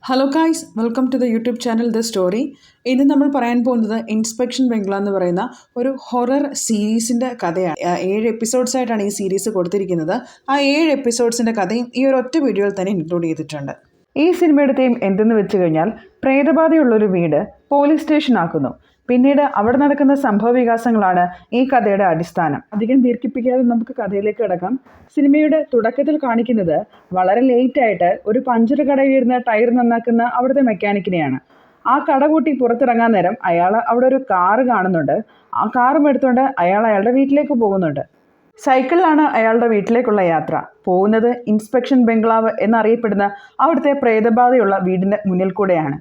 Hello guys, welcome to the YouTube channel the story. ഇന്ന് നമ്മൾ പറയാൻ പോകുന്നത് ഇൻസ്പെക്ഷൻ ബംഗ്ല എന്ന് പറയുന്ന ഒരു ഹൊറർ സീരീസിൻ്റെ കഥയാണ്. 7 എപ്പിസോഡ്സ് ആയിട്ടാണ് ഈ സീരീസ് കൊടുത്തിരിക്കുന്നത്. ആ 7 എപ്പിസോഡ്സിൻ്റെ കഥയും ഈ ഒരു ഒറ്റ വീഡിയോയിൽ തന്നെ ഇൻക്ലൂഡ് ചെയ്തിട്ടുണ്ട്. ഈ സിനിമയുടെ തീം എന്തെന്ന് വെച്ച് കഴിഞ്ഞാൽ പ്രേതബാധയുള്ളൊരു വീട് പോലീസ് സ്റ്റേഷൻ ആക്കുന്നു. പിന്നീട് അവിടെ നടക്കുന്ന സംഭവ വികാസങ്ങളാണ് ഈ കഥയുടെ അടിസ്ഥാനം. അധികം ദീർഘിപ്പിക്കാതെ നമുക്ക് കഥയിലേക്ക് കിടക്കാം. സിനിമയുടെ തുടക്കത്തിൽ കാണിക്കുന്നത് വളരെ ലേറ്റായിട്ട് ഒരു പഞ്ചർ കടയിലിരുന്ന് ടയർ നന്നാക്കുന്ന അവിടുത്തെ മെക്കാനിക്കിനെയാണ്. ആ കട പൂട്ടി പുറത്തിറങ്ങാൻ നേരം അയാൾ അവിടെ ഒരു കാറ് കാണുന്നുണ്ട്. ആ കാറും എടുത്തുകൊണ്ട് അയാളുടെ വീട്ടിലേക്ക് പോകുന്നുണ്ട്. സൈക്കിളിലാണ് അയാളുടെ വീട്ടിലേക്കുള്ള യാത്ര. പോകുന്നത് ഇൻസ്പെക്ഷൻ ബംഗ്ലാവ് എന്നറിയപ്പെടുന്ന അവിടുത്തെ പ്രേതബാധയുള്ള വീടിൻ്റെ മുന്നിൽ കൂടെയാണ്.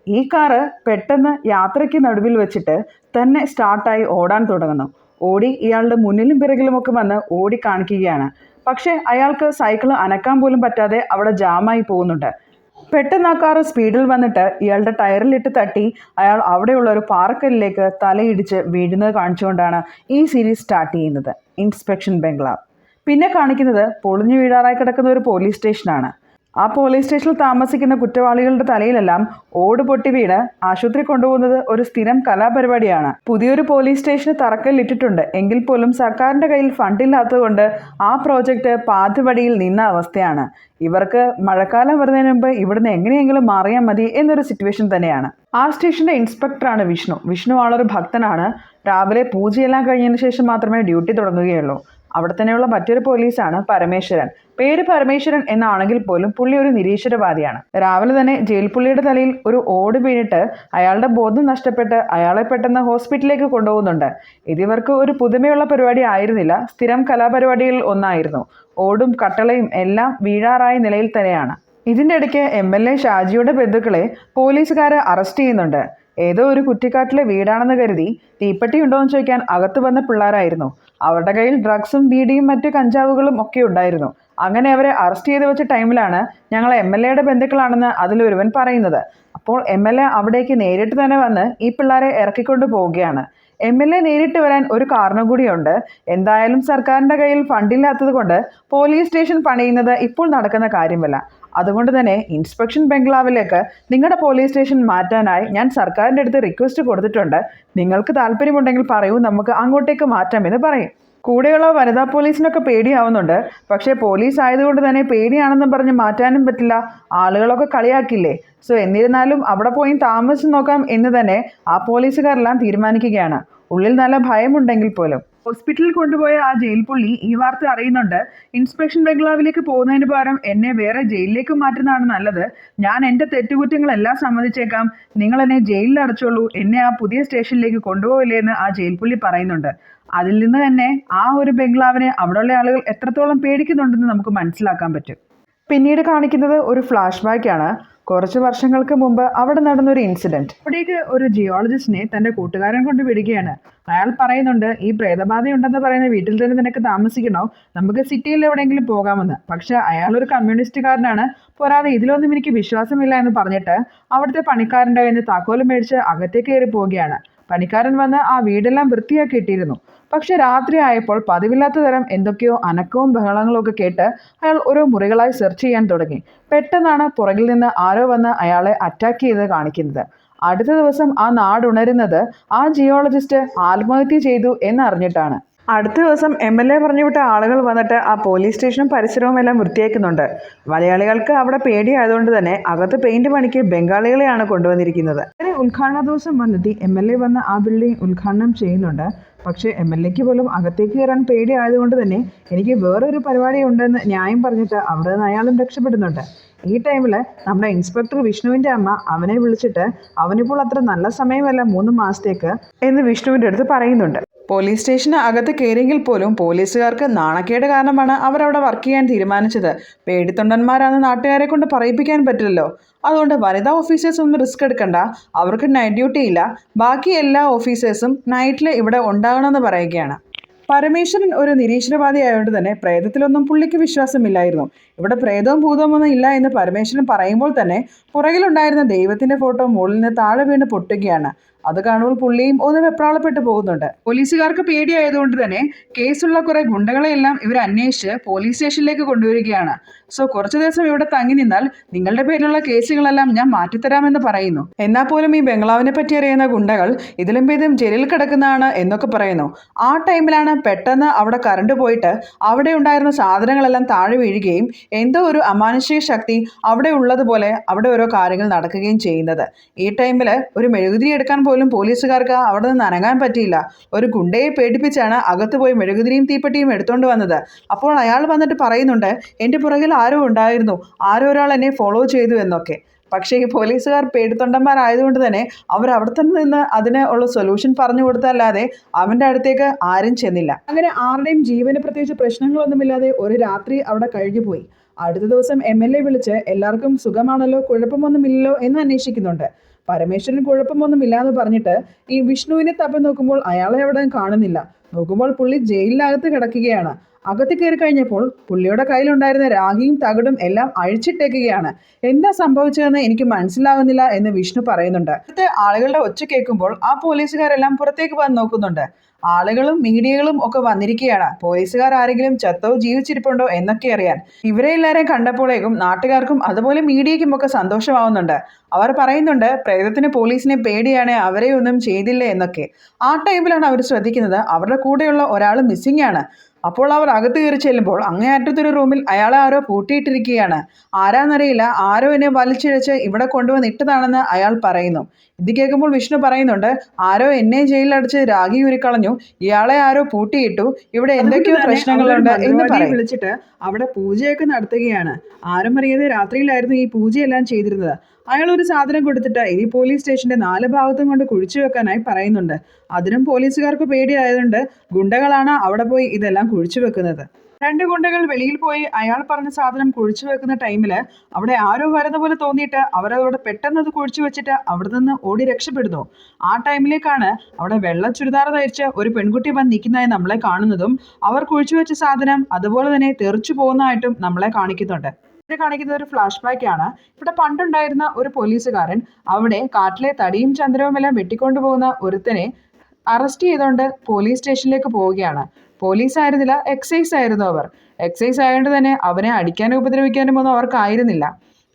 ഈ കാറ് പെട്ടെന്ന് യാത്രയ്ക്ക് നടുവിൽ വെച്ചിട്ട് തന്നെ സ്റ്റാർട്ടായി ഓടാൻ തുടങ്ങുന്നു. ഓടി ഇയാളുടെ മുന്നിലും പിറകിലുമൊക്കെ വന്ന് ഓടി കാണിക്കുകയാണ്. പക്ഷേ അയാൾക്ക് സൈക്കിൾ അനക്കാൻ പോലും പറ്റാതെ അവിടെ ജാമായി പോകുന്നുണ്ട്. പെട്ടെന്ന് ആ കാറ് സ്പീഡിൽ വന്നിട്ട് ഇയാളുടെ ടയറിലിട്ട് തട്ടി അയാൾ അവിടെയുള്ള ഒരു പാറക്കല്ലിലേക്ക് തലയിടിച്ച് വീഴുന്നത് കാണിച്ചുകൊണ്ടാണ് ഈ സീരീസ് സ്റ്റാർട്ട് ചെയ്യുന്നത്. ഇൻസ്പെക്ഷൻ ബംഗ്ലാവ്. പിന്നെ കാണിക്കുന്നത് പൊളിഞ്ഞു വീഴാറായി കിടക്കുന്ന ഒരു പോലീസ് സ്റ്റേഷനാണ്. ആ പോലീസ് സ്റ്റേഷനിൽ താമസിക്കുന്ന കുറ്റവാളികളുടെ തലയിലെല്ലാം ഓട് പൊട്ടി വീണ് ആശുപത്രി കൊണ്ടുപോകുന്നത് ഒരു സ്ഥിരം കലാപരിപാടിയാണ്. പുതിയൊരു പോലീസ് സ്റ്റേഷന് തറക്കല്ലിട്ടിട്ടുണ്ട്. എങ്കിൽ പോലും സർക്കാരിൻ്റെ കയ്യിൽ ഫണ്ടില്ലാത്തതുകൊണ്ട് ആ പ്രോജക്റ്റ് പാതിവടിയിൽ നിന്ന അവസ്ഥയാണ്. ഇവർക്ക് മഴക്കാലം വരുന്നതിന് മുമ്പ് ഇവിടുന്ന് എങ്ങനെയെങ്കിലും മാറിയാൽ മതി എന്നൊരു സിറ്റുവേഷൻ തന്നെയാണ്. ആ സ്റ്റേഷൻ്റെ ഇൻസ്പെക്ടറാണ് വിഷ്ണു. വിഷ്ണു ആളൊരു ഭക്തനാണ്. രാവിലെ പൂജയെല്ലാം കഴിഞ്ഞതിന് ശേഷം മാത്രമേ ഡ്യൂട്ടി തുടങ്ങുകയുള്ളൂ. അവിടെ തന്നെയുള്ള മറ്റൊരു പോലീസാണ് പരമേശ്വരൻ. പേര് പരമേശ്വരൻ എന്നാണെങ്കിൽ പോലും പുള്ളി ഒരു നിരീശ്വരവാദിയാണ്. രാവിലെ തന്നെ ജയിൽ പുള്ളിയുടെ തലയിൽ ഒരു ഓട് വീണിട്ട് അയാളുടെ ബോധം നഷ്ടപ്പെട്ട് അയാളെ പെട്ടെന്ന് ഹോസ്പിറ്റലിലേക്ക് കൊണ്ടുപോകുന്നുണ്ട്. ഇതിവർക്ക് ഒരു പുതുമയുള്ള പരിപാടി ആയിരുന്നില്ല. സ്ഥിരം കലാപരിപാടികളിൽ ഒന്നായിരുന്നു. ഓടും കട്ടളയും എല്ലാം വീഴാറായ നിലയിൽ തന്നെയാണ്. ഇതിൻ്റെ ഇടയ്ക്ക് MLA ഷാജിയുടെ ബന്ധുക്കളെ പോലീസുകാർ അറസ്റ്റ് ചെയ്യുന്നുണ്ട്. ഏതോ ഒരു കുറ്റിക്കാട്ടിലെ വീടാണെന്ന് കരുതി തീപ്പെട്ടി ഉണ്ടോ എന്ന് ചോദിക്കാൻ അകത്ത് വന്ന പിള്ളേരായിരുന്നു. അവരുടെ കയ്യിൽ ഡ്രഗ്സും ബീഡിയും മറ്റു കഞ്ചാവുകളും ഒക്കെ ഉണ്ടായിരുന്നു. അങ്ങനെ അവരെ അറസ്റ്റ് ചെയ്ത് വെച്ച ടൈമിലാണ് ഞങ്ങൾ MLAയുടെ ബന്ധുക്കളാണെന്ന് അതിലൊരുവൻ പറയുന്നത്. അപ്പോൾ MLA അവിടേക്ക് നേരിട്ട് തന്നെ വന്ന് ഈ പിള്ളേരെ ഇറക്കിക്കൊണ്ട് പോവുകയാണ്. MLA നേരിട്ട് വരാൻ ഒരു കാരണം കൂടിയുണ്ട്. എന്തായാലും സർക്കാരിൻ്റെ കയ്യിൽ ഫണ്ടില്ലാത്തത് കൊണ്ട് പോലീസ് സ്റ്റേഷൻ പണിയുന്നത് ഇപ്പോൾ നടക്കുന്ന കാര്യമല്ല. അതുകൊണ്ട് തന്നെ ഇൻസ്പെക്ഷൻ ബംഗ്ലാവിലേക്ക് നിങ്ങളുടെ പോലീസ് സ്റ്റേഷൻ മാറ്റാനായി ഞാൻ സർക്കാരിൻ്റെ അടുത്ത് റിക്വസ്റ്റ് കൊടുത്തിട്ടുണ്ട്. നിങ്ങൾക്ക് താല്പര്യമുണ്ടെങ്കിൽ പറയൂ, നമുക്ക് അങ്ങോട്ടേക്ക് മാറ്റാമെന്ന് പറയും. കൂടെയുള്ള വനിതാ പോലീസിനൊക്കെ പേടിയാവുന്നുണ്ട്. പക്ഷേ പോലീസ് ആയതുകൊണ്ട് തന്നെ പേടിയാണെന്ന് പറഞ്ഞ് മാറ്റാനും പറ്റില്ല. ആളുകളൊക്കെ കളിയാക്കില്ലേ. എന്നിരുന്നാലും അവിടെ പോയി താമസിച്ച് നോക്കാം എന്ന് തന്നെ ആ പോലീസുകാരെല്ലാം തീരുമാനിക്കുകയാണ്. ഉള്ളിൽ നല്ല ഭയമുണ്ടെങ്കിൽ പോലും. ഹോസ്പിറ്റലിൽ കൊണ്ടുപോയ ആ ജയിൽ പുള്ളി ഈ വാർത്ത അറിയുന്നുണ്ട്. ഇൻസ്പെക്ഷൻ ബംഗ്ലാവിലേക്ക് പോകുന്നതിന് പകരം എന്നെ വേറെ ജയിലിലേക്ക് മാറ്റുന്നതാണ് നല്ലത്. ഞാൻ എൻ്റെ തെറ്റുകുറ്റങ്ങളെല്ലാം സമ്മതിച്ചേക്കാം. നിങ്ങൾ എന്നെ ജയിലിൽ അടച്ചോളൂ. എന്നെ ആ പുതിയ സ്റ്റേഷനിലേക്ക് കൊണ്ടുപോകില്ലേ എന്ന് ആ ജയിൽ പുള്ളി പറയുന്നുണ്ട്. അതിൽ നിന്ന് തന്നെ ആ ഒരു ബംഗ്ലാവിനെ അവിടെയുള്ള ആളുകൾ എത്രത്തോളം പേടിക്കുന്നുണ്ടെന്ന് നമുക്ക് മനസ്സിലാക്കാൻ പറ്റും. പിന്നീട് കാണിക്കുന്നത് ഒരു ഫ്ലാഷ് ബാക്കാണ്. കുറച്ച് വർഷങ്ങൾക്ക് മുമ്പ് അവിടെ നടന്നൊരു ഇൻസിഡൻറ്റ്. അവിടേക്ക് ഒരു ജിയോളജിസ്റ്റിനെ തൻ്റെ കൂട്ടുകാരൻ കൊണ്ട് വിടുകയാണ്. അയാൾ പറയുന്നുണ്ട്, ഈ പ്രേതബാധയുണ്ടെന്ന് പറയുന്ന വീട്ടിൽ തന്നെ നിനക്ക് താമസിക്കണോ, നമുക്ക് സിറ്റിയിൽ എവിടെയെങ്കിലും പോകാമെന്ന്. പക്ഷെ അയാളൊരു കമ്മ്യൂണിസ്റ്റുകാരനാണ്. പോരാതെ ഇതിലൊന്നും എനിക്ക് വിശ്വാസമില്ല എന്ന് പറഞ്ഞിട്ട് അവിടുത്തെ പണിക്കാരൻ്റെ കയ്യിൽ നിന്ന് താക്കോലും മേടിച്ച് അകത്തേക്ക് കയറി പോവുകയാണ്. പണിക്കാരൻ വന്ന് ആ വീടെല്ലാം വൃത്തിയാക്കി ഇട്ടിരുന്നു. പക്ഷെ രാത്രി ആയപ്പോൾ പതിവില്ലാത്ത തരം എന്തൊക്കെയോ അനക്കവും ബഹളങ്ങളും ഒക്കെ കേട്ട് അയാൾ ഓരോ മുറികളായി സെർച്ച് ചെയ്യാൻ തുടങ്ങി. പെട്ടെന്നാണ് പുറകിൽ നിന്ന് ആരോ വന്ന് അയാളെ അറ്റാക്ക് ചെയ്ത് കാണിക്കുന്നത്. അടുത്ത ദിവസം ആ നാടുണരുന്നത് ആ ജിയോളജിസ്റ്റ് ആത്മഹത്യ ചെയ്തു എന്നറിഞ്ഞിട്ടാണ്. അടുത്ത ദിവസം MLA പറഞ്ഞു വിട്ട ആളുകൾ വന്നിട്ട് ആ പോലീസ് സ്റ്റേഷനും പരിസരവും എല്ലാം വൃത്തിയാക്കുന്നുണ്ട്. മലയാളികൾക്ക് അവിടെ പേടിയായതുകൊണ്ട് തന്നെ അകത്ത് പെയിന്റ് പണിക്ക് ബംഗാളികളെയാണ് കൊണ്ടുവന്നിരിക്കുന്നത്. അങ്ങനെ ഉദ്ഘാടന ദിവസം വന്നെത്തി MLA വന്ന് ആ ബിൽഡിംഗ് ഉദ്ഘാടനം ചെയ്യുന്നുണ്ട്. പക്ഷേ MLAക്ക് പോലും അകത്തേക്ക് കയറാൻ പേടിയായതുകൊണ്ട് തന്നെ എനിക്ക് വേറൊരു പരിപാടി ഉണ്ടെന്ന് ന്യായം പറഞ്ഞിട്ട് അവിടെ നിന്ന് അയാളും രക്ഷപ്പെടുന്നുണ്ട്. ഈ ടൈമിൽ നമ്മുടെ ഇൻസ്പെക്ടർ വിഷ്ണുവിൻ്റെ അമ്മ അവനെ വിളിച്ചിട്ട് അവനിപ്പോൾ അത്ര നല്ല സമയമല്ല 3 മാസത്തേക്ക് എന്ന് വിഷ്ണുവിൻ്റെ അടുത്ത് പറയുന്നുണ്ട്. പോലീസ് സ്റ്റേഷന് അകത്ത് കയറിയെങ്കിൽ പോലും പോലീസുകാർക്ക് നാണക്കേട് കാരണമാണ് അവരവിടെ വർക്ക് ചെയ്യാൻ തീരുമാനിച്ചത്. പേടിത്തൊണ്ടന്മാരാണെന്ന് നാട്ടുകാരെ കൊണ്ട് പറയിപ്പിക്കാൻ പറ്റില്ലല്ലോ. അതുകൊണ്ട് വനിതാ ഓഫീസേഴ്സ് ഒന്നും റിസ്ക് എടുക്കണ്ട, അവർക്ക് നൈറ്റ് ഡ്യൂട്ടി ഇല്ല. ബാക്കി എല്ലാ ഓഫീസേഴ്സും നൈറ്റിൽ ഇവിടെ ഉണ്ടാകണമെന്ന് പറയുകയാണ്. പരമേശ്വരൻ ഒരു നിരീശ്വരവാദി ആയതുകൊണ്ട് തന്നെ പ്രേതത്തിലൊന്നും പുള്ളിക്ക് വിശ്വാസമില്ലായിരുന്നു. ഇവിടെ പ്രേതവും ഭൂതവും ഒന്നും ഇല്ല എന്ന് പരമേശ്വരൻ പറയുമ്പോൾ തന്നെ പുറകിലുണ്ടായിരുന്ന ദൈവത്തിൻ്റെ ഫോട്ടോ മുകളിൽ നിന്ന് താഴെ വീണ് പൊട്ടുകയാണ്. അത് കാണുമ്പോൾ പുള്ളിയും ഒന്ന് വെപ്രാളപ്പെട്ടു പോകുന്നുണ്ട്. പോലീസുകാർക്ക് പേടിയായതുകൊണ്ട് തന്നെ കേസുള്ള കുറെ ഗുണ്ടകളെയെല്ലാം ഇവർ അന്വേഷിച്ച് പോലീസ് സ്റ്റേഷനിലേക്ക് കൊണ്ടുവരികയാണ്. സോ കുറച്ചു ദിവസം ഇവിടെ തങ്ങി നിന്നാൽ നിങ്ങളുടെ പേരിലുള്ള കേസുകളെല്ലാം ഞാൻ മാറ്റിത്തരാമെന്ന് പറയുന്നു. എന്നാൽ പോലും ഈ ബംഗ്ലാവിനെ പറ്റി അറിയുന്ന ഗുണ്ടകൾ ഇതിലും ഭേദം ജയിലിൽ കിടക്കുന്നതാണ് എന്നൊക്കെ പറയുന്നു. ആ ടൈമിലാണ് പെട്ടെന്ന് അവിടെ കറണ്ട് പോയിട്ട് അവിടെ ഉണ്ടായിരുന്ന സാധനങ്ങളെല്ലാം താഴെ വീഴുകയും എന്തോ ഒരു അമാനുഷിക ശക്തി അവിടെ ഉള്ളതുപോലെ അവിടെ ഓരോ കാര്യങ്ങൾ നടക്കുകയും ചെയ്യുന്നത്. ഈ ടൈമിൽ ഒരു മെഴുകുതിരി എടുക്കാൻ പോലും പോലീസുകാർക്ക് അവിടെ നിന്ന് അനങ്ങാൻ പറ്റിയില്ല. ഒരു ഗുണ്ടയെ പേടിപ്പിച്ചാണ് അകത്ത് പോയി മെഴുകുതിരിയും തീപ്പെട്ടിയും എടുത്തുകൊണ്ട് വന്നത്. അപ്പോൾ അയാൾ വന്നിട്ട് പറയുന്നുണ്ട്, എൻ്റെ പുറകിൽ ആരോ ഉണ്ടായിരുന്നു, ആരോ ഒരാൾ എന്നെ ഫോളോ ചെയ്തു എന്നൊക്കെ. പക്ഷേ ഈ പോലീസുകാർ പേടിത്തൊണ്ടന്മാരായതുകൊണ്ട് തന്നെ അവർ അവിടെ തന്നെ നിന്ന് അതിന് ഉള്ള സൊല്യൂഷൻ പറഞ്ഞു കൊടുത്തല്ലാതെ അവൻ്റെ അടുത്തേക്ക് ആരും ചെന്നില്ല. അങ്ങനെ ആരുടെയും ജീവന് പ്രത്യേകിച്ച് പ്രശ്നങ്ങളൊന്നുമില്ലാതെ ഒരു രാത്രി അവിടെ കഴിഞ്ഞു പോയി. അടുത്ത ദിവസം MLA വിളിച്ച് എല്ലാവർക്കും സുഖമാണല്ലോ, കുഴപ്പമൊന്നുമില്ലല്ലോ എന്ന് അന്വേഷിക്കുന്നുണ്ട്. പരമേശ്വരൻ കുഴപ്പമൊന്നുമില്ലാന്ന് പറഞ്ഞിട്ട് ഈ വിഷ്ണുവിനെ തപ്പി നോക്കുമ്പോൾ അയാളെ അവിടെ കാണുന്നില്ല. നോക്കുമ്പോൾ പുള്ളി ജയിലിനകത്ത് കിടക്കുകയാണ്. അകത്ത് കയറി കഴിഞ്ഞപ്പോൾ പുള്ളിയുടെ കയ്യിലുണ്ടായിരുന്ന രാഖിയും തകിടും എല്ലാം അഴിച്ചിട്ടേക്കുകയാണ്. എന്താ സംഭവിച്ചതെന്ന് എനിക്ക് മനസ്സിലാകുന്നില്ല എന്ന് വിഷ്ണു പറയുന്നുണ്ട്. അടുത്ത ആളുകളുടെ ഒച്ച കേൾക്കുമ്പോൾ ആ പോലീസുകാരെല്ലാം പുറത്തേക്ക് വന്ന് നോക്കുന്നുണ്ട്. ആളുകളും മീഡിയകളും ഒക്കെ വന്നിരിക്കുകയാണ്. പോലീസുകാർ ആരെങ്കിലും ചത്തോ ജീവിച്ചിരിപ്പുണ്ടോ എന്നൊക്കെ അറിയാൻ. ഇവരെ എല്ലാവരെയും കണ്ടപ്പോഴേക്കും നാട്ടുകാർക്കും അതുപോലെ മീഡിയയ്ക്കും ഒക്കെ സന്തോഷമാവുന്നുണ്ട്. അവർ പറയുന്നുണ്ട് പ്രേതത്തിന് പോലീസിനെ പേടിയാണ്, അവരെ ഒന്നും ചെയ്തില്ല എന്നൊക്കെ. ആ ടൈമിലാണ് അവർ ശ്രദ്ധിക്കുന്നത് അവരുടെ കൂടെയുള്ള ഒരാൾ മിസ്സിംഗ് ആണ്. അപ്പോൾ അവർ അകത്ത് കയറി ചെല്ലുമ്പോൾ അങ്ങേയറ്റത്തൊരു റൂമിൽ അയാളെ ആരോ പൂട്ടിയിട്ടിരിക്കുകയാണ്. ആരാന്നറിയില്ല, ആരോ എന്നെ വലിച്ചിഴച്ച് ഇവിടെ കൊണ്ടുവന്ന് ഇട്ടതാണെന്ന് അയാൾ പറയുന്നു. ഇത് കേൾക്കുമ്പോൾ വിഷ്ണു പറയുന്നുണ്ട്, ആരോ എന്നെ ജയിലിലടച്ച് രാഖി ഉരുക്കളഞ്ഞു, ഇയാളെ ആരോ പൂട്ടിയിട്ടു, ഇവിടെ എന്തൊക്കെയോ പ്രശ്നങ്ങളുണ്ട് എന്ന് വിളിച്ചിട്ട് അവിടെ പൂജയൊക്കെ നടത്തുകയാണ്. ആരും അറിയാതെ രാത്രിയിലായിരുന്നു ഈ പൂജയെല്ലാം ചെയ്തിരുന്നത്. അയാൾ ഒരു സാധനം കൊടുത്തിട്ട് ഇനി പോലീസ് സ്റ്റേഷന്റെ 4 ഭാഗത്തും കൊണ്ട് കുഴിച്ചു വെക്കാനായി പറയുന്നുണ്ട്. അതിനും പോലീസുകാർക്ക് പേടിയായതുകൊണ്ട് ഗുണ്ടകളാണ് അവിടെ പോയി ഇതെല്ലാം കുഴിച്ചു വെക്കുന്നത്. 2 ഗുണ്ടകൾ വെളിയിൽ പോയി അയാൾ പറഞ്ഞ സാധനം കുഴിച്ചു വെക്കുന്ന ടൈമിൽ അവിടെ ആരോ വരുന്ന പോലെ തോന്നിയിട്ട് അവരവിടെ പെട്ടെന്ന് അത് കുഴിച്ചു വെച്ചിട്ട് അവിടെ നിന്ന് ഓടി രക്ഷപ്പെടുന്നു. ആ ടൈമിലേക്കാണ് അവിടെ വെള്ള ചുരിദാർ ധരിച്ച് ഒരു പെൺകുട്ടി വന്ന് നിൽക്കുന്നതായി നമ്മളെ കാണുന്നതും അവർ കുഴിച്ചു വെച്ച സാധനം അതുപോലെ തന്നെ തെറിച്ചു പോകുന്നതായിട്ടും നമ്മളെ കാണിക്കുന്നുണ്ട്. കാണിക്കുന്നത് ഒരു ഫ്ലാഷ് ബാക്ക് ആണ്. ഇവിടെ പണ്ടുണ്ടായിരുന്ന ഒരു പോലീസുകാരൻ അവിടെ കാട്ടിലെ തടിയും ചന്ദ്രവും എല്ലാം വെട്ടിക്കൊണ്ടുപോകുന്ന ഒരുത്തനെ അറസ്റ്റ് ചെയ്തുകൊണ്ട് പോലീസ് സ്റ്റേഷനിലേക്ക് പോവുകയാണ്. പോലീസ് ആയിരുന്നില്ല, എക്സൈസ് ആയിരുന്നു അവർ. എക്സൈസ് ആയതുകൊണ്ട് തന്നെ അവനെ അടിക്കാനും ഉപദ്രവിക്കാനും ഒന്നും അവർക്കായിരുന്നില്ല.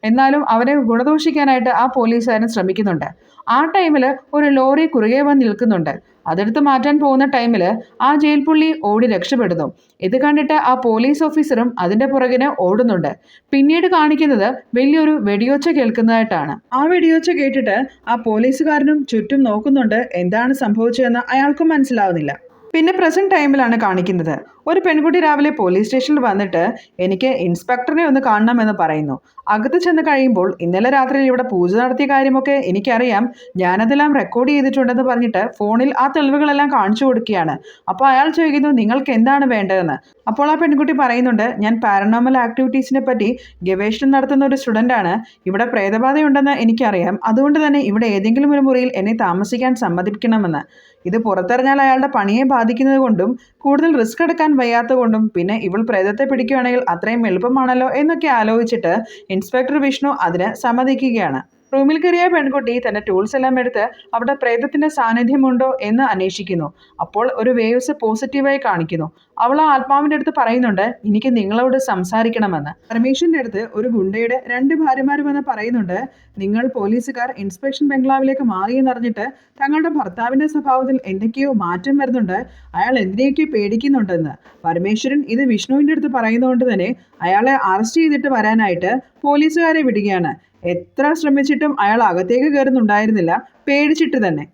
എന്നാലും അവനെ ഗുണദോഷിക്കാനായിട്ട് ആ പോലീസുകാരൻ ശ്രമിക്കുന്നുണ്ട്. ആ ടൈമിൽ ഒരു ലോറി കുറുകെ വന്ന് നിൽക്കുന്നുണ്ട്. അതെടുത്ത് മാറ്റാൻ പോകുന്ന ടൈമിൽ ആ ജയിൽ പുള്ളി ഓടി രക്ഷപ്പെടുന്നു. ഇത് കണ്ടിട്ട് ആ പോലീസ് ഓഫീസറും അതിൻ്റെ പുറകിന് ഓടുന്നുണ്ട്. പിന്നീട് കാണിക്കുന്നത് വലിയൊരു വെടിയൊച്ച കേൾക്കുന്നതായിട്ടാണ്. ആ വെടിയൊച്ച കേട്ടിട്ട് ആ പോലീസുകാരനും ചുറ്റും നോക്കുന്നുണ്ട്. എന്താണ് സംഭവിച്ചതെന്ന് അയാൾക്കും മനസ്സിലാവുന്നില്ല. പിന്നെ പ്രസന്റ് ടൈമിലാണ് കാണിക്കുന്നത്. ഒരു പെൺകുട്ടി രാവിലെ പോലീസ് സ്റ്റേഷനിൽ വന്നിട്ട് എനിക്ക് ഇൻസ്പെക്ടറിനെ ഒന്ന് കാണണമെന്ന് പറയുന്നു. അകത്ത് ചെന്ന് കഴിയുമ്പോൾ ഇന്നലെ രാത്രിയിൽ ഇവിടെ പൂജ നടത്തിയ കാര്യമൊക്കെ എനിക്കറിയാം, ഞാനതെല്ലാം റെക്കോർഡ് ചെയ്തിട്ടുണ്ടെന്ന് പറഞ്ഞിട്ട് ഫോണിൽ ആ തെളിവുകളെല്ലാം കാണിച്ചു കൊടുക്കുകയാണ്. അപ്പോൾ അയാൾ ചോദിക്കുന്നു, നിങ്ങൾക്ക് എന്താണ് വേണ്ടതെന്ന്. അപ്പോൾ ആ പെൺകുട്ടി പറയുന്നുണ്ട്, ഞാൻ പാരനോർമൽ ആക്ടിവിറ്റീസിനെ പറ്റി ഗവേഷണം നടത്തുന്ന ഒരു സ്റ്റുഡൻ്റാണ്. ഇവിടെ പ്രേതബാധയുണ്ടെന്ന് എനിക്കറിയാം, അതുകൊണ്ട് തന്നെ ഇവിടെ ഏതെങ്കിലും ഒരു മുറിയിൽ എന്നെ താമസിക്കാൻ സമ്മതിക്കണമെന്ന്. ഇത് പുറത്തറിഞ്ഞാൽ അയാളുടെ പണിയെ ബാധിക്കുന്നത് കൊണ്ടും കൂടുതൽ റിസ്ക് എടുക്കാൻ വയ്യാത്തതുകൊണ്ടും പിന്നെ ഇവൾ പ്രേതത്തെ പിടിക്കുകയാണെങ്കിൽ അത്രയും എളുപ്പമാണല്ലോ എന്നൊക്കെ ആലോചിച്ചിട്ട് ഇൻസ്പെക്ടർ വിഷ്ണു അതിന് സമ്മതിക്കുകയാണ്. റൂമിൽ കയറിയ പെൺകുട്ടി തന്റെ ടൂൾസ് എല്ലാം എടുത്ത് അവിടെ പ്രേതത്തിന്റെ സാന്നിധ്യമുണ്ടോ എന്ന് അന്വേഷിക്കുന്നു. അപ്പോൾ ഒരു വേവ്സ് പോസിറ്റീവായി കാണിക്കുന്നു. അവൾ ആ ആത്മാവിന്റെ അടുത്ത് പറയുന്നുണ്ട്, എനിക്ക് നിങ്ങളോട് സംസാരിക്കണമെന്ന്. പരമേശ്വരന്റെ അടുത്ത് ഒരു ഗുണ്ടയുടെ 2 ഭാര്യമാർ വന്ന് പറയുന്നുണ്ട്, നിങ്ങൾ പോലീസുകാർ ഇൻസ്പെക്ഷൻ ബംഗ്ലാവിലേക്ക് മാറിയെന്നറിഞ്ഞിട്ട് തങ്ങളുടെ ഭർത്താവിന്റെ സ്വഭാവത്തിൽ എന്തൊക്കെയോ മാറ്റം വരുന്നുണ്ട്, അയാൾ എന്തിനെയൊക്കെയോ പേടിക്കുന്നുണ്ടെന്ന്. പരമേശ്വരൻ ഇത് വിഷ്ണുവിന്റെ അടുത്ത് പറയുന്നതുകൊണ്ട് തന്നെ അയാളെ അറസ്റ്റ് ചെയ്തിട്ട് വരാനായിട്ട് പോലീസുകാരെ വിടുകയാണ്. എത്ര ശ്രമിച്ചിട്ടും അയാൾ അകത്തേക്ക് കയറുന്നുണ്ടായിരുന്നില്ല, പേടിച്ചിട്ട് തന്നെ.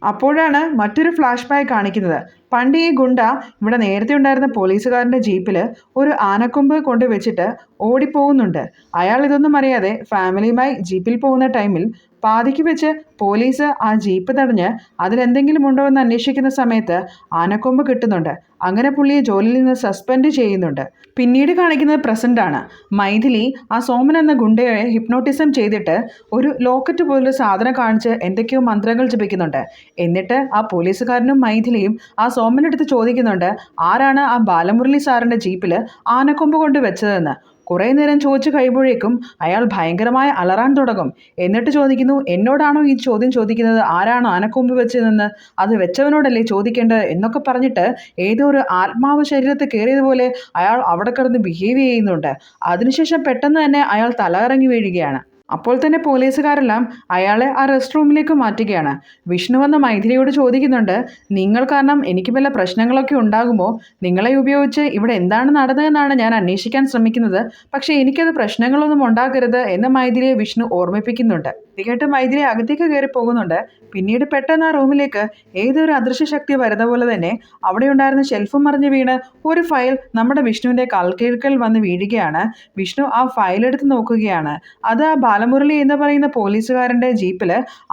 അപ്പോഴാണ് മറ്റൊരു ഫ്ലാഷ് ബാക്ക് കാണിക്കുന്നത്. പണ്ട് ഈ ഗുണ്ട ഇവിടെ നേരത്തെ ഉണ്ടായിരുന്ന പോലീസുകാരൻ്റെ ജീപ്പിൽ ഒരു ആനക്കൊമ്പ് കൊണ്ട് വെച്ചിട്ട് ഓടിപ്പോകുന്നുണ്ട്. അയാൾ ഇതൊന്നും അറിയാതെ ഫാമിലിയുമായി ജീപ്പിൽ പോകുന്ന ടൈമിൽ പാതിക്ക് വെച്ച് പോലീസ് ആ ജീപ്പ് തടഞ്ഞ് അതിലെന്തെങ്കിലും ഉണ്ടോ എന്ന് അന്വേഷിക്കുന്ന സമയത്ത് ആനക്കൊമ്പ് കിട്ടുന്നുണ്ട്. അങ്ങനെ പുള്ളിയെ ജോലിയിൽ നിന്ന് സസ്പെൻഡ് ചെയ്യുന്നുണ്ട്. പിന്നീട് കാണിക്കുന്നത് പ്രസന്റ് ആണ്. മൈഥിലി ആ സോമൻ എന്ന ഗുണ്ടയെ ഹിപ്നോട്ടിസം ചെയ്തിട്ട് ഒരു ലോക്കറ്റ് പോലൊരു സാധനം കാണിച്ച് എന്തൊക്കെയോ മന്ത്രങ്ങൾ ജപിക്കുന്നുണ്ട്. എന്നിട്ട് ആ പോലീസുകാരനും മൈഥിലിയും ആ സോമൻ്റെ അടുത്ത് ചോദിക്കുന്നുണ്ട്, ആരാണ് ആ ബാലമുരളി സാറിൻ്റെ ജീപ്പിൽ ആനക്കൊമ്പ് കൊണ്ട് വെച്ചതെന്ന്. കുറേ നേരം ചോദിച്ചു കഴിയുമ്പോഴേക്കും അയാൾ ഭയങ്കരമായ അലറാൻ തുടങ്ങും. എന്നിട്ട് ചോദിക്കുന്നു, എന്നോടാണോ ഈ ചോദ്യം ചോദിക്കുന്നത്? ആരാണോ ആനക്കൊമ്പ് വെച്ചതെന്ന്? അത് വെച്ചവനോടല്ലേ ചോദിക്കേണ്ടത് എന്നൊക്കെ പറഞ്ഞിട്ട് ഏതോ ഒരു ആത്മാവ് ശരീരത്തിൽ കയറിയതുപോലെ അയാൾ അവിടെ കിടന്ന് ബിഹേവ് ചെയ്യുന്നുണ്ട്. അതിനുശേഷം പെട്ടെന്ന് തന്നെ അയാൾ തലകറങ്ങി വീഴുകയാണ്. അപ്പോൾ തന്നെ പോലീസുകാരെല്ലാം അയാളെ ആ റെസ്റ്റ് റൂമിലേക്ക് മാറ്റുകയാണ്. വിഷ്ണു വന്ന് മൈഥിലിയോട് ചോദിക്കുന്നുണ്ട്, നിങ്ങൾ കാരണം എനിക്ക് വല്ല പ്രശ്നങ്ങളൊക്കെ ഉണ്ടാകുമോ? നിങ്ങളെ ഉപയോഗിച്ച് ഇവിടെ എന്താണ് നടന്നതെന്നാണ് ഞാൻ അന്വേഷിക്കാൻ ശ്രമിക്കുന്നത്. പക്ഷേ എനിക്കത് പ്രശ്നങ്ങളൊന്നും ഉണ്ടാകരുത് എന്ന് മൈഥിലിയെ വിഷ്ണു ഓർമ്മിപ്പിക്കുന്നുണ്ട്. ഇത് കേട്ട് മൈഥിലി അകത്തേക്ക് കയറി പോകുന്നുണ്ട്. പിന്നീട് പെട്ടെന്ന് ആ റൂമിലേക്ക് ഏതൊരു അദൃശ്യ ശക്തി വരുന്ന പോലെ തന്നെ അവിടെ ഉണ്ടായിരുന്ന ഷെൽഫ് മറിഞ്ഞ് വീണ് ഒരു ഫയൽ നമ്മുടെ വിഷ്ണുവിൻ്റെ കാൽക്കീഴ്ക്കൽ വന്ന് വീഴുകയാണ്. വിഷ്ണു ആ ഫയൽ എടുത്ത് നോക്കുകയാണ്. അത് ആ ബാലമുരളി എന്ന് പറയുന്ന പോലീസുകാരൻ്റെ ജീപ്പിൽ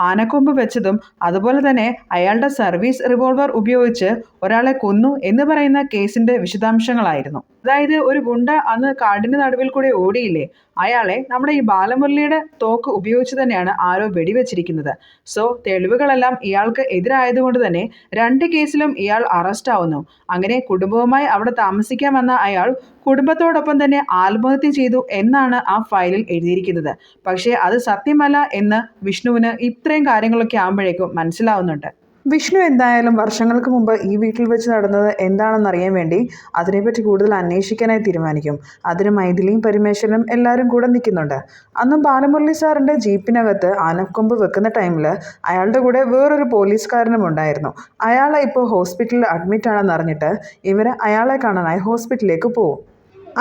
ആനക്കൊമ്പ് വെച്ചതും അതുപോലെ തന്നെ അയാളുടെ സർവീസ് റിവോൾവർ ഉപയോഗിച്ച് ഒരാളെ കൊന്നു എന്ന് പറയുന്ന കേസിൻ്റെ വിശദാംശങ്ങളായിരുന്നു. അതായത് ഒരു ഗുണ്ട അന്ന് കാടിൻ്റെ നടുവിൽ കൂടെ ഓടിയില്ലേ, അയാളെ നമ്മുടെ ഈ ബാലമുരളിയുടെ തോക്ക് ഉപയോഗിച്ച് തന്നെയാണ് ആരോ വെടിവെച്ചിരിക്കുന്നത്. സോ തെളിവുകളെല്ലാം ഇയാൾക്ക് എതിരായതുകൊണ്ട് തന്നെ 2 കേസിലും ഇയാൾ അറസ്റ്റ് ആവുന്നു. അങ്ങനെ കുടുംബവുമായി അവിടെ താമസിക്കാൻ വന്ന അയാൾ കുടുംബത്തോടൊപ്പം തന്നെ ആത്മഹത്യ ചെയ്തു എന്നാണ് ആ ഫയലിൽ എഴുതിയിരിക്കുന്നത്. പക്ഷേ അത് സത്യമല്ല എന്ന് വിഷ്ണുവിന് ഇത്രയും കാര്യങ്ങളൊക്കെ ആകുമ്പോഴേക്കും മനസ്സിലാവുന്നുണ്ട്. വിഷ്ണു എന്തായാലും വർഷങ്ങൾക്ക് മുമ്പ് ഈ വീട്ടിൽ വെച്ച് നടന്നത് എന്താണെന്നറിയാൻ വേണ്ടി അതിനെപ്പറ്റി കൂടുതൽ അന്വേഷിക്കാനായി തീരുമാനിക്കും. അതിന് മൈഥിലിയും പരമേശ്വരനും എല്ലാവരും കൂടെ നിൽക്കുന്നുണ്ട്. അന്നും ബാലമുരളി സാറിൻ്റെ ജീപ്പിനകത്ത് ആനക്കൊമ്പ് വെക്കുന്ന ടൈമിൽ അയാളുടെ കൂടെ വേറൊരു പോലീസുകാരനും ഉണ്ടായിരുന്നു. അയാളെ ഇപ്പോൾ ഹോസ്പിറ്റലിൽ അഡ്മിറ്റ് ആണെന്ന് അറിഞ്ഞിട്ട് ഇവർ അയാളെ കാണാനായി ഹോസ്പിറ്റലിലേക്ക് പോകും.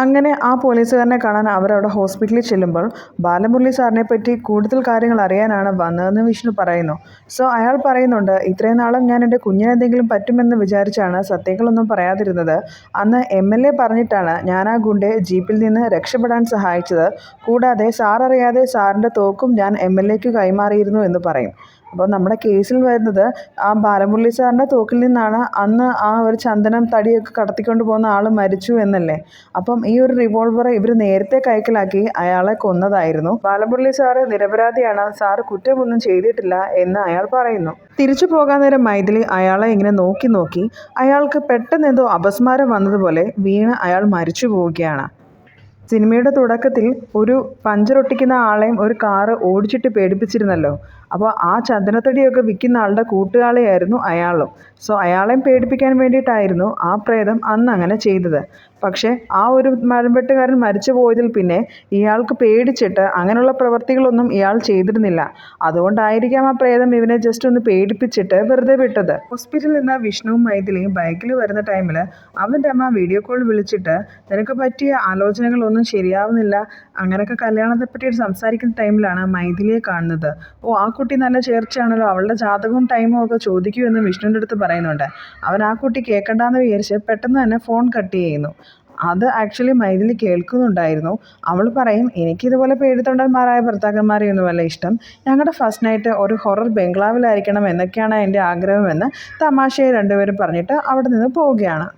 അങ്ങനെ ആ പോലീസുകാരനെ കാണാൻ അവരവിടെ ഹോസ്പിറ്റലിൽ ചെല്ലുമ്പോൾ ബാലമുരളി സാറിനെ പറ്റി കൂടുതൽ കാര്യങ്ങൾ അറിയാനാണ് വന്നതെന്ന് വിഷ്ണു പറയുന്നു. സോ അയാൾ പറയുന്നുണ്ട്, ഇത്രയും നാളും ഞാൻ എൻ്റെ കുഞ്ഞിനെന്തെങ്കിലും പറ്റുമെന്ന് വിചാരിച്ചാണ് സത്യങ്ങളൊന്നും പറയാതിരുന്നത്. അന്ന് MLA പറഞ്ഞിട്ടാണ് ഞാൻ ആ ഗുണ്ടയെ ജീപ്പിൽ നിന്ന് രക്ഷപ്പെടാൻ സഹായിച്ചത്. കൂടാതെ സാററിയാതെ സാറിൻ്റെ തോക്കും ഞാൻ MLAക്ക് കൈമാറിയിരുന്നു എന്ന് പറയും. അപ്പോൾ നമ്മുടെ കേസിൽ വരുന്നത് ആ ബാലമുരളി സാറിൻ്റെ തോക്കിൽ നിന്നാണ് അന്ന് ആ ഒരു ചന്ദനം തടിയൊക്കെ കടത്തിക്കൊണ്ട് പോകുന്ന ആൾ മരിച്ചു എന്നല്ലേ. അപ്പം ഈ ഒരു റിവോൾവർ ഇവർ നേരത്തെ കൈക്കലാക്കി അയാളെ കൊന്നതായിരുന്നു. ബാലമുരളി സാറ് നിരപരാധിയാണ്, സാറ് കുറ്റമൊന്നും ചെയ്തിട്ടില്ല എന്ന് അയാൾ പറയുന്നു. തിരിച്ചു പോകാൻ നേരം മൈഥിലി അയാളെ ഇങ്ങനെ നോക്കി അയാൾക്ക് പെട്ടെന്ന് എന്തോ അപസ്മാരം വന്നതുപോലെ വീണ് അയാൾ മരിച്ചു പോവുകയാണ്. സിനിമയുടെ തുടക്കത്തിൽ ഒരു പഞ്ചറൊട്ടിക്കുന്ന ആളെയും ഒരു കാറ് ഓടിച്ചിട്ട് പേടിപ്പിച്ചിരുന്നല്ലോ. അപ്പോൾ ആ ചന്ദനത്തടിയൊക്കെ വിൽക്കുന്ന ആളുടെ കൂട്ടുകാളെയായിരുന്നു അയാളും. സോ അയാളെയും പേടിപ്പിക്കാൻ വേണ്ടിയിട്ടായിരുന്നു ആ പ്രേതം അന്ന് അങ്ങനെ ചെയ്തത്. പക്ഷേ ആ ഒരു മരംവെട്ടുകാരൻ മരിച്ചു പോയതിൽ പിന്നെ ഇയാൾക്ക് പേടിച്ചിട്ട് അങ്ങനെയുള്ള പ്രവൃത്തികളൊന്നും ഇയാൾ ചെയ്തിരുന്നില്ല. അതുകൊണ്ടായിരിക്കാം ആ പ്രേതം ഇവനെ ജസ്റ്റ് ഒന്ന് പേടിപ്പിച്ചിട്ട് വെറുതെ വിട്ടത്. ഹോസ്പിറ്റലിൽ നിന്ന് വിഷ്ണുവും മൈഥിലിയും ബൈക്കിൽ വരുന്ന ടൈമിൽ അവൻ്റെ അമ്മ വീഡിയോ കോൾ വിളിച്ചിട്ട് നിനക്ക് പറ്റിയ ആലോചനകളൊന്നും ശരിയാവുന്നില്ല അങ്ങനെയൊക്കെ കല്യാണത്തെ പറ്റി സംസാരിക്കുന്ന ടൈമിലാണ് മൈഥിലിയെ കാണുന്നത്. ആ കുട്ടി നല്ല ചേർച്ചയാണല്ലോ, അവളുടെ ജാതകവും ടൈമും ഒക്കെ ചോദിക്കൂ എന്ന് വിഷ്ണുവിൻ്റെ അടുത്ത് പറയുന്നുണ്ട്. അവൻ ആ കുട്ടി കേൾക്കണ്ടെന്ന് വിചാരിച്ച് പെട്ടെന്ന് തന്നെ ഫോൺ കട്ട് ചെയ്യുന്നു. അത് ആക്ച്വലി മൈഥിലി കേൾക്കുന്നുണ്ടായിരുന്നു. അവൾ പറയും, എനിക്കിതുപോലെ പേടിത്തൊണ്ടന്മാരായ ഭർത്താക്കന്മാരെയൊന്നുമല്ല ഇഷ്ടം, ഞങ്ങളുടെ ഫസ്റ്റ് നൈറ്റ് ഒരു ഹൊറർ ബംഗ്ലാവിലായിരിക്കണം എന്നൊക്കെയാണ് എൻ്റെ ആഗ്രഹമെന്ന് തമാശയെ രണ്ടുപേരും പറഞ്ഞിട്ട് അവിടെ നിന്ന് പോവുകയാണ്.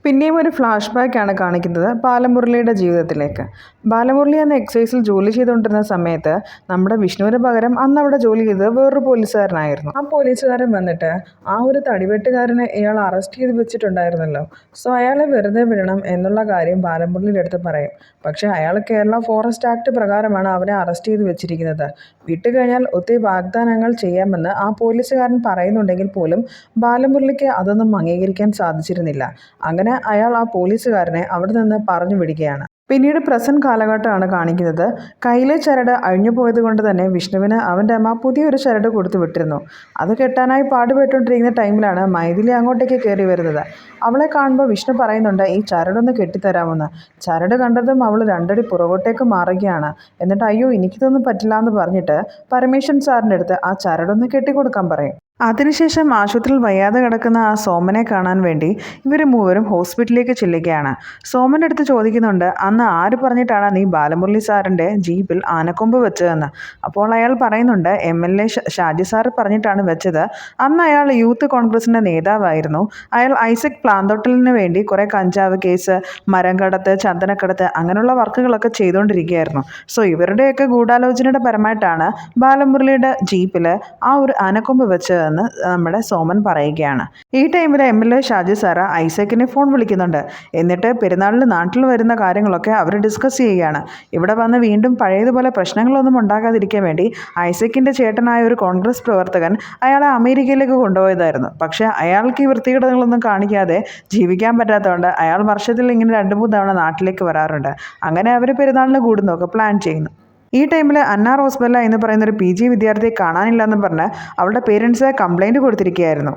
പിന്നെയും ഒരു ഫ്ലാഷ് ബാക്കാണ് കാണിക്കുന്നത് ബാലമുരളിയുടെ ജീവിതത്തിലേക്ക്. ബാലമുരളി എന്ന എക്സൈസിൽ ജോലി ചെയ്തുകൊണ്ടിരുന്ന സമയത്ത് നമ്മുടെ വിഷ്ണുവിന് പകരം അന്ന് അവിടെ ജോലി ചെയ്തത് വേറൊരു പോലീസുകാരനായിരുന്നു. ആ പോലീസുകാരൻ വന്നിട്ട് ആ ഒരു തടിവെട്ടുകാരനെ ഇയാൾ അറസ്റ്റ് ചെയ്ത് വെച്ചിട്ടുണ്ടായിരുന്നല്ലോ. സോ അയാളെ വെറുതെ വിടണം എന്നുള്ള കാര്യം ബാലമുരളിയുടെ അടുത്ത് പറയും. പക്ഷേ അയാൾ കേരള ഫോറസ്റ്റ് ആക്ട് പ്രകാരമാണ് അവനെ അറസ്റ്റ് ചെയ്ത് വെച്ചിരിക്കുന്നത്. വിട്ടുകഴിഞ്ഞാൽ ഒത്തിരി വാഗ്ദാനങ്ങൾ ചെയ്യാമെന്ന് ആ പോലീസുകാരൻ പറയുന്നുണ്ടെങ്കിൽ പോലും ബാലമുരളിക്ക് അതൊന്നും അംഗീകരിക്കാൻ സാധിച്ചിരുന്നില്ല. അങ്ങനെ അയാൾ ആ പോലീസുകാരനെ അവിടെ നിന്ന് പറഞ്ഞു വിടുകയാണ്. പിന്നീട് പ്രസന്റ് കാലഘട്ടമാണ് കാണിക്കുന്നത്. കയ്യിലെ ചരട് അഴിഞ്ഞു പോയത് കൊണ്ട് തന്നെ വിഷ്ണുവിന് അവൻ്റെ അമ്മ പുതിയൊരു ചരട് കൊടുത്തു വിട്ടിരുന്നു. അത് കെട്ടാനായി പാടുപെട്ടുകൊണ്ടിരിക്കുന്ന ടൈമിലാണ് മൈഥിലി അങ്ങോട്ടേക്ക് കയറി വരുന്നത്. അവളെ കാണുമ്പോൾ വിഷ്ണു പറയുന്നുണ്ട്, ഈ ചരടൊന്ന് കെട്ടിത്തരാമെന്ന്. ചരട് കണ്ടതും അവൾ 2 അടി പുറകോട്ടേക്ക് മാറുകയാണ്. എന്നിട്ട് അയ്യോ എനിക്കിതൊന്നും പറ്റില്ല എന്ന് പറഞ്ഞിട്ട് പരമേശ്വരൻ സാറിൻ്റെ അടുത്ത് ആ ചരടൊന്ന് കെട്ടിക്കൊടുക്കാൻ പറയും. അതിനുശേഷം ആശുപത്രിയിൽ വയ്യാതെ കിടക്കുന്ന ആ സോമനെ കാണാൻ വേണ്ടി ഇവർ മൂവരും ഹോസ്പിറ്റലിലേക്ക് ചെല്ലുകയാണ്. സോമൻ്റെ അടുത്ത് ചോദിക്കുന്നുണ്ട്, അന്ന് ആര് പറഞ്ഞിട്ടാണ് നീ ബാലമുരളി സാറിൻ്റെ ജീപ്പിൽ ആനക്കൊമ്പ് വെച്ചതെന്ന്. അപ്പോൾ അയാൾ പറയുന്നുണ്ട്, MLA ഷാജി സാറ് പറഞ്ഞിട്ടാണ് വെച്ചത്. അന്ന് അയാൾ യൂത്ത് കോൺഗ്രസിൻ്റെ നേതാവായിരുന്നു. അയാൾ ഐസക് പ്ലാന്തോട്ടലിന് വേണ്ടി കുറേ കഞ്ചാവ് കേസ്, മരം കടത്ത്, ചന്ദനക്കടത്ത് അങ്ങനെയുള്ള വർക്കുകളൊക്കെ ചെയ്തുകൊണ്ടിരിക്കുകയായിരുന്നു. സോ ഇവരുടെയൊക്കെ ഗൂഢാലോചനയുടെ പരമായിട്ടാണ് ബാലമുരളിയുടെ ജീപ്പിൽ ആ ഒരു ആനക്കൊമ്പ് വെച്ചത്. എന്ന് നമ്മുടെ സോമൻ പറയുകയാണ്. ഈ ടൈമിൽ MLA ഷാജി സാറ് ഐസക്കിനെ ഫോൺ വിളിക്കുന്നുണ്ട്. എന്നിട്ട് പെരുന്നാളിന് നാട്ടിൽ വരുന്ന കാര്യങ്ങളൊക്കെ അവർ ഡിസ്കസ് ചെയ്യുകയാണ്. ഇവിടെ വന്ന് വീണ്ടും പഴയതുപോലെ പ്രശ്നങ്ങളൊന്നും ഉണ്ടാകാതിരിക്കാൻ വേണ്ടി ഐസക്കിൻ്റെ ചേട്ടനായ ഒരു കോൺഗ്രസ് പ്രവർത്തകൻ അയാളെ അമേരിക്കയിലേക്ക് കൊണ്ടുപോയതായിരുന്നു. പക്ഷേ അയാൾക്ക് ഈ വൃത്തികേടുകളൊന്നും കാണിക്കാതെ ജീവിക്കാൻ പറ്റാത്തതുകൊണ്ട് അയാൾ വർഷത്തിൽ ഇങ്ങനെ 2-3 തവണ നാട്ടിലേക്ക് വരാറുണ്ട്. അങ്ങനെ അവർ പെരുന്നാളിന് കൂടുന്നൊക്കെ പ്ലാൻ ചെയ്യുന്നു. ഈ ടൈമിൽ അന്ന റോസ്ബെല്ല എന്ന് പറയുന്ന ഒരു PG വിദ്യാർത്ഥിയെ കാണാനില്ല എന്ന് പറഞ്ഞ് അവളുടെ പേരൻസ് കംപ്ലൈൻറ്റ് കൊടുത്തിരിക്കുകയായിരുന്നു.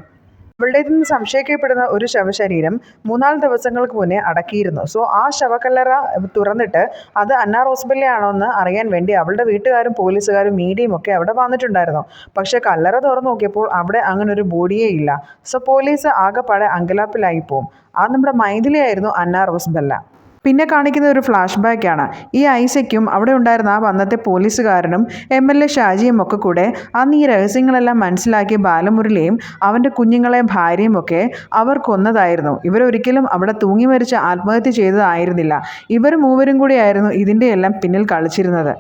അവളുടെ നിന്ന് സംശയിക്കപ്പെടുന്ന ഒരു ശവശരീരം 3-4 ദിവസങ്ങൾക്ക് മുന്നേ അടക്കിയിരുന്നു. സോ ആ ശവക്കല്ലറ തുറന്നിട്ട് അത് അന്ന റോസ്ബെല്ല ആണോ എന്ന് അറിയാൻ വേണ്ടി അവളുടെ വീട്ടുകാരും പോലീസുകാരും മീഡിയയും ഒക്കെ അവിടെ വന്നിട്ടുണ്ടായിരുന്നു. പക്ഷേ കല്ലറ തുറന്നു നോക്കിയപ്പോൾ അവിടെ അങ്ങനെ ഒരു ബോഡിയേ ഇല്ല. സോ പോലീസ് ആകെപ്പാടെ അങ്കലാപ്പിലായി പോവും. അത് നമ്മുടെ മൈഥിലിയായിരുന്നു അന്ന റോസ്ബെല്ല. പിന്നെ കാണിക്കുന്ന ഒരു ഫ്ലാഷ് ബാക്കാണ്. ഈ ഐസക്കും അവിടെ ഉണ്ടായിരുന്ന ആ അന്നത്തെ പോലീസുകാരനും MLA ഷാജിയും ഒക്കെ കൂടെ അന്ന് ഈ രഹസ്യങ്ങളെല്ലാം മനസ്സിലാക്കിയ ബാലമുരളിയും അവൻ്റെ കുഞ്ഞുങ്ങളെയും ഭാര്യയും ഒക്കെ അവർ കൊന്നതായിരുന്നു. ഇവരൊരിക്കലും അവിടെ തൂങ്ങി മരിച്ച് ആത്മഹത്യ ചെയ്തതായിരുന്നില്ല. ഇവർ മൂവരും കൂടിയായിരുന്നു ഇതിൻ്റെ എല്ലാം പിന്നിൽ കളിച്ചിരുന്നത്.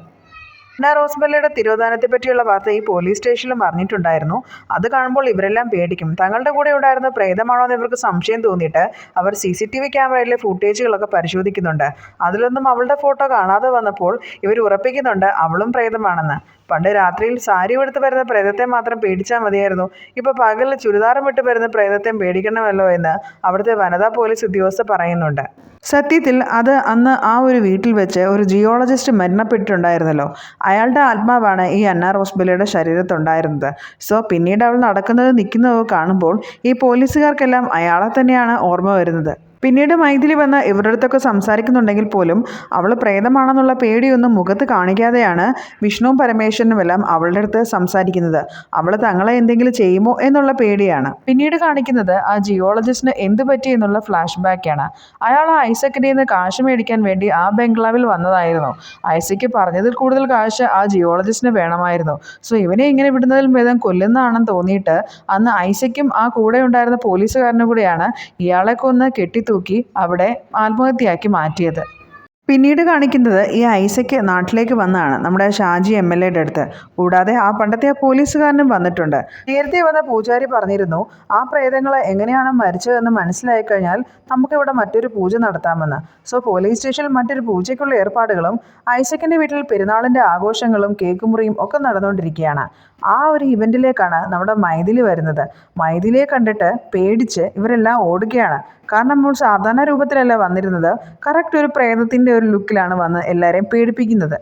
അന്ന റോസ്ബെല്ലയുടെ തിരോധാനത്തെ പറ്റിയുള്ള വാർത്ത ഈ പോലീസ് സ്റ്റേഷനിലും അറിഞ്ഞിട്ടുണ്ടായിരുന്നു. അത് കാണുമ്പോൾ ഇവരെല്ലാം പേടിക്കും. തങ്ങളുടെ കൂടെ ഉണ്ടായിരുന്ന പ്രേതമാണോ എന്ന് ഇവർക്ക് സംശയം തോന്നിയിട്ട് അവർ CCTV ക്യാമറയിലെ ഫുട്ടേജുകളൊക്കെ പരിശോധിക്കുന്നുണ്ട്. അതിലൊന്നും അവളുടെ ഫോട്ടോ കാണാതെ വന്നപ്പോൾ ഇവർ ഉറപ്പിക്കുന്നുണ്ട് അവളും പ്രേതമാണെന്ന്. പണ്ട് രാത്രിയിൽ സാരി എടുത്ത് വരുന്ന പ്രേതത്തെ മാത്രം പേടിച്ചാൽ മതിയായിരുന്നു. ഇപ്പോൾ പകലിൽ ചുരിദാറും ഇട്ട് വരുന്ന പ്രേതത്തെ പേടിക്കണമല്ലോ എന്ന് അവിടുത്തെ വനിതാ പോലീസ് ഉദ്യോഗസ്ഥർ പറയുന്നുണ്ട്. സത്യത്തിൽ അത് അന്ന് ആ ഒരു വീട്ടിൽ വെച്ച് ഒരു ജിയോളജിസ്റ്റ് മരണപ്പെട്ടിട്ടുണ്ടായിരുന്നല്ലോ. അയാളുടെ ആത്മാവാണ് ഈ അന്ന റോസ്ബെല്ലയുടെ ശരീരത്തുണ്ടായിരുന്നത്. സോ പിന്നീട് അവൾ നടക്കുന്നത് നിൽക്കുന്നതോ കാണുമ്പോൾ ഈ പോലീസുകാർക്കെല്ലാം അയാളെ തന്നെയാണ് ഓർമ്മ വരുന്നത്. പിന്നീട് മൈഥിലി വന്ന് ഇവരുടെ അടുത്തൊക്കെ സംസാരിക്കുന്നുണ്ടെങ്കിൽ പോലും അവൾ പ്രേതമാണെന്നുള്ള പേടിയൊന്നും മുഖത്ത് കാണിക്കാതെയാണ് വിഷ്ണുവും പരമേശ്വരനുമെല്ലാം അവളുടെ അടുത്ത് സംസാരിക്കുന്നത്. അവൾ തങ്ങളെ എന്തെങ്കിലും ചെയ്യുമോ എന്നുള്ള പേടിയാണ്. പിന്നീട് കാണിക്കുന്നത് ആ ജിയോളജിസ്റ്റിന് എന്ത് പറ്റി എന്നുള്ള ഫ്ലാഷ് ബാക്കാണ്. അയാൾ ആ ഐസക്കിൻ്റെ നിന്ന് കാശ് മേടിക്കാൻ വേണ്ടി ആ ബംഗ്ലാവിൽ വന്നതായിരുന്നു. ഐസക്ക് പറഞ്ഞതിൽ കൂടുതൽ കാശ് ആ ജിയോളജിസ്റ്റിന് വേണമായിരുന്നു. സോ ഇവനെ ഇങ്ങനെ വിടുന്നതിൽ ഭേദം കൊല്ലുന്നതാണെന്ന് തോന്നിയിട്ട് അന്ന് ഐസക്കും ആ കൂടെ ഉണ്ടായിരുന്ന പോലീസുകാരനും കൂടെയാണ് ഇയാളെ കൊന്ന് കെട്ടിത്തൂക്കി അവിടെ ആത്മഹത്യയാക്കി മാറ്റിയത്. പിന്നീട് കാണിക്കുന്നത് ഈ ഐസക്ക് നാട്ടിലേക്ക് വന്നതാണ് നമ്മുടെ ഷാജി MLAയുടെ അടുത്ത്. കൂടാതെ ആ പണ്ടത്തെ ആ പോലീസുകാരനും വന്നിട്ടുണ്ട്. നേരത്തെ വന്ന പൂജാരി പറഞ്ഞിരുന്നു ആ പ്രേതങ്ങളെ എങ്ങനെയാണ് മരിച്ചതെന്ന് മനസ്സിലായി കഴിഞ്ഞാൽ നമുക്കിവിടെ മറ്റൊരു പൂജ നടത്താമെന്ന്. സോ പോലീസ് സ്റ്റേഷനിൽ മറ്റൊരു പൂജയ്ക്കുള്ള ഏർപ്പാടുകളും ഐസക്കിൻ്റെ വീട്ടിൽ പെരുന്നാളിൻ്റെ ആഘോഷങ്ങളും കേക്ക് മുറിയും ഒക്കെ നടന്നുകൊണ്ടിരിക്കുകയാണ്. ആ ഒരു ഇവൻറ്റിലേക്കാണ് നമ്മുടെ മൈഥിലി വരുന്നത്. മൈഥിലിയെ കണ്ടിട്ട് പേടിച്ച് ഇവരെല്ലാം ഓടുകയാണ്. കാരണം നമ്മൾ സാധാരണ രൂപത്തിലല്ല വന്നിരുന്നത്. കറക്റ്റ് ഒരു പ്രേതത്തിൻ്റെ ഒരു ലുക്കിലാണ് വന്ന് എല്ലാവരെയും പേടിപ്പിക്കുന്നത്.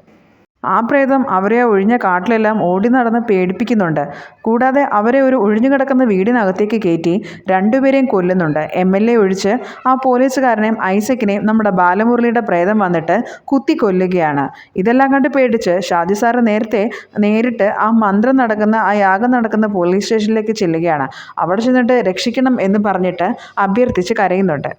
ആ പ്രേതം അവരെ ഒഴിഞ്ഞ കാട്ടിലെല്ലാം ഓടി നടന്ന് പേടിപ്പിക്കുന്നുണ്ട്. കൂടാതെ അവരെ ഒരു ഒഴിഞ്ഞു കിടക്കുന്ന വീടിനകത്തേക്ക് കയറ്റി രണ്ടുപേരെയും കൊല്ലുന്നുണ്ട്. MLA ഒഴിച്ച് ആ പോലീസുകാരനെയും ഐസക്കിനെയും നമ്മുടെ ബാലമുരളിയുടെ പ്രേതം വന്നിട്ട് കുത്തി കൊല്ലുകയാണ്. ഇതെല്ലാം കണ്ട് പേടിച്ച് ഷാജി സാറ് നേരിട്ട് ആ മന്ത്രം നടക്കുന്ന ആ യാഗം നടക്കുന്ന പോലീസ് സ്റ്റേഷനിലേക്ക് ചെല്ലുകയാണ്. അവിടെ ചെന്നിട്ട് രക്ഷിക്കണം എന്ന് പറഞ്ഞിട്ട് അഭ്യർത്ഥിച്ച് കരയുന്നുണ്ട്.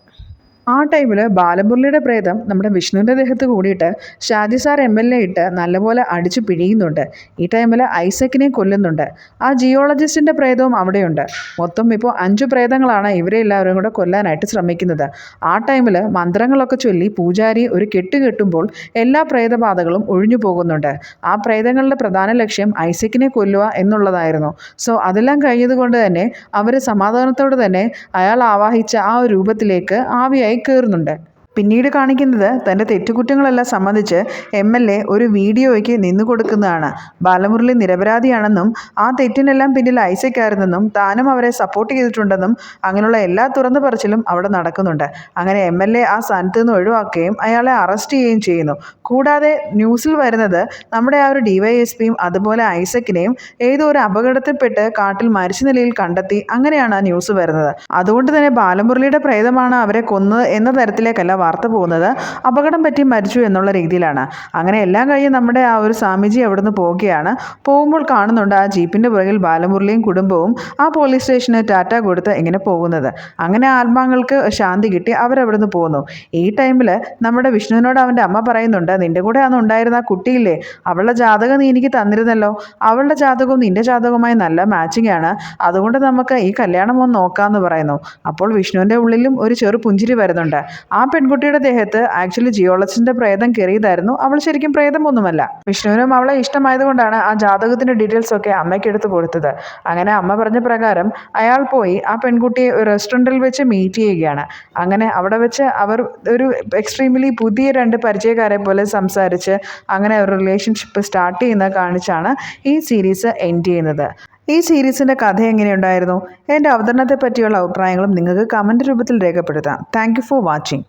ആ ടൈമിൽ ബാലമുരളിയുടെ പ്രേതം നമ്മുടെ വിഷ്ണുവിൻ്റെ ദേഹത്ത് കൂടിയിട്ട് ഷാജി സാർ MLA ഇട്ട് നല്ലപോലെ അടിച്ചു പിഴിയുന്നുണ്ട്. ഈ ടൈമിൽ ഐസക്കിനെ കൊല്ലുന്നുണ്ട്. ആ ജിയോളജിസ്റ്റിൻ്റെ പ്രേതവും അവിടെയുണ്ട്. മൊത്തം ഇപ്പോൾ 5 പ്രേതങ്ങളാണ് ഇവരെ എല്ലാവരും കൂടെ കൊല്ലാനായിട്ട് ശ്രമിക്കുന്നത്. ആ ടൈമിൽ മന്ത്രങ്ങളൊക്കെ ചൊല്ലി പൂജാരി ഒരു കെട്ട് കെട്ടുമ്പോൾ എല്ലാ പ്രേതബാധകളും ഒഴിഞ്ഞു പോകുന്നുണ്ട്. ആ പ്രേതങ്ങളുടെ പ്രധാന ലക്ഷ്യം ഐസക്കിനെ കൊല്ലുക എന്നുള്ളതായിരുന്നു. സോ അതെല്ലാം കഴിഞ്ഞതുകൊണ്ട് തന്നെ അവർ സമാധാനത്തോടെ തന്നെ അയാൾ ആവാഹിച്ച ആ ഒരു രൂപത്തിലേക്ക് ആവിയായി കയറുന്നുണ്ട്. പിന്നീട് കാണിക്കുന്നത് തൻ്റെ തെറ്റുകുറ്റങ്ങളെല്ലാം സംബന്ധിച്ച് MLA ഒരു വീഡിയോയ്ക്ക് നിന്നു കൊടുക്കുന്നതാണ്. ബാലമുരളി നിരപരാധിയാണെന്നും ആ തെറ്റിനെല്ലാം പിന്നിൽ ഐസക്കായിരുന്നെന്നും താനും അവരെ സപ്പോർട്ട് ചെയ്തിട്ടുണ്ടെന്നും അങ്ങനെയുള്ള എല്ലാ തുറന്നു പറച്ചിലും അവിടെ നടക്കുന്നുണ്ട്. അങ്ങനെ MLA ആ സ്ഥാനത്ത് നിന്ന് ഒഴിവാക്കുകയും അയാളെ അറസ്റ്റ് ചെയ്യുകയും ചെയ്യുന്നു. കൂടാതെ ന്യൂസിൽ വരുന്നത് നമ്മുടെ ആ ഒരു DYSPയും അതുപോലെ ഐസക്കിനെയും ഏതോ ഒരു അപകടത്തിൽപ്പെട്ട് കാട്ടിൽ മരിച്ച നിലയിൽ കണ്ടെത്തി. അങ്ങനെയാണ് ആ ന്യൂസ് വരുന്നത്. അതുകൊണ്ട് തന്നെ ബാലമുരളിയുടെ പ്രേതമാണ് അവരെ കൊന്നത് എന്ന തരത്തിലേക്കല്ല വാർത്ത പോകുന്നത്. അപകടം പറ്റി മരിച്ചു എന്നുള്ള രീതിയിലാണ്. അങ്ങനെ എല്ലാം കഴിഞ്ഞ് നമ്മുടെ ആ ഒരു സ്വാമിജി അവിടെ നിന്ന് പോവുകയാണ്. പോകുമ്പോൾ കാണുന്നുണ്ട് ആ ജീപ്പിൻ്റെ പുറകിൽ ബാലമുരളിയും കുടുംബവും ആ പോലീസ് സ്റ്റേഷന് ടാറ്റ കൊടുത്ത് ഇങ്ങനെ പോകുന്നത്. അങ്ങനെ ആത്മാക്കൾക്ക് ശാന്തി കിട്ടി അവരവിടെ നിന്ന് പോകുന്നു. ഈ ടൈമിൽ നമ്മുടെ വിഷ്ണുവിനോട് അവൻ്റെ അമ്മ പറയുന്നുണ്ട്, നിൻ്റെ കൂടെ അന്ന് ഉണ്ടായിരുന്ന ആ കുട്ടിയില്ലേ, അവളുടെ ജാതകം നീ എനിക്ക് തന്നിരുന്നല്ലോ. അവളുടെ ജാതകവും നിൻ്റെ ജാതകവുമായി നല്ല മാച്ചിങ് ആണ്. അതുകൊണ്ട് നമുക്ക് ഈ കല്യാണം ഒന്ന് നോക്കാമെന്ന് പറയുന്നു. അപ്പോൾ വിഷ്ണുവിൻ്റെ ഉള്ളിലും ഒരു ചെറു പുഞ്ചിരി വരുന്നുണ്ട്. ആ പെൺകുട്ടി പെൺകുട്ടിയുടെ ദേഹത്ത് ആക്ച്വലി ജിയോളജിസ്റ്റിന്റെ പ്രേതം കയറിയതായിരുന്നു. അവൾ ശരിക്കും പ്രേതമൊന്നുമല്ല. വിഷ്ണുവിനും അവളെ ഇഷ്ടമായതുകൊണ്ടാണ് ആ ജാതകത്തിന്റെ ഡീറ്റെയിൽസ് ഒക്കെ അമ്മയ്ക്ക് എടുത്ത് കൊടുത്തത്. അങ്ങനെ അമ്മ പറഞ്ഞ പ്രകാരം അയാൾ പോയി ആ പെൺകുട്ടിയെ ഒരു റെസ്റ്റോറൻറ്റിൽ വെച്ച് മീറ്റ് ചെയ്യുകയാണ്. അങ്ങനെ അവിടെ വെച്ച് അവർ ഒരു എക്സ്ട്രീംലി പുതിയ രണ്ട് പരിചയക്കാരെ പോലെ സംസാരിച്ച് അങ്ങനെ ഒരു റിലേഷൻഷിപ്പ് സ്റ്റാർട്ട് ചെയ്യുന്നത് കാണിച്ചാണ് ഈ സീരീസ് എൻഡ് ചെയ്യുന്നത്. ഈ സീരീസിൻ്റെ കഥ എങ്ങനെയുണ്ടായിരുന്നു? എൻ്റെ അവതരണത്തെ പറ്റിയുള്ള അഭിപ്രായങ്ങളും നിങ്ങൾക്ക് കമൻറ്റ് രൂപത്തിൽ രേഖപ്പെടുത്താം. Thank you for watching.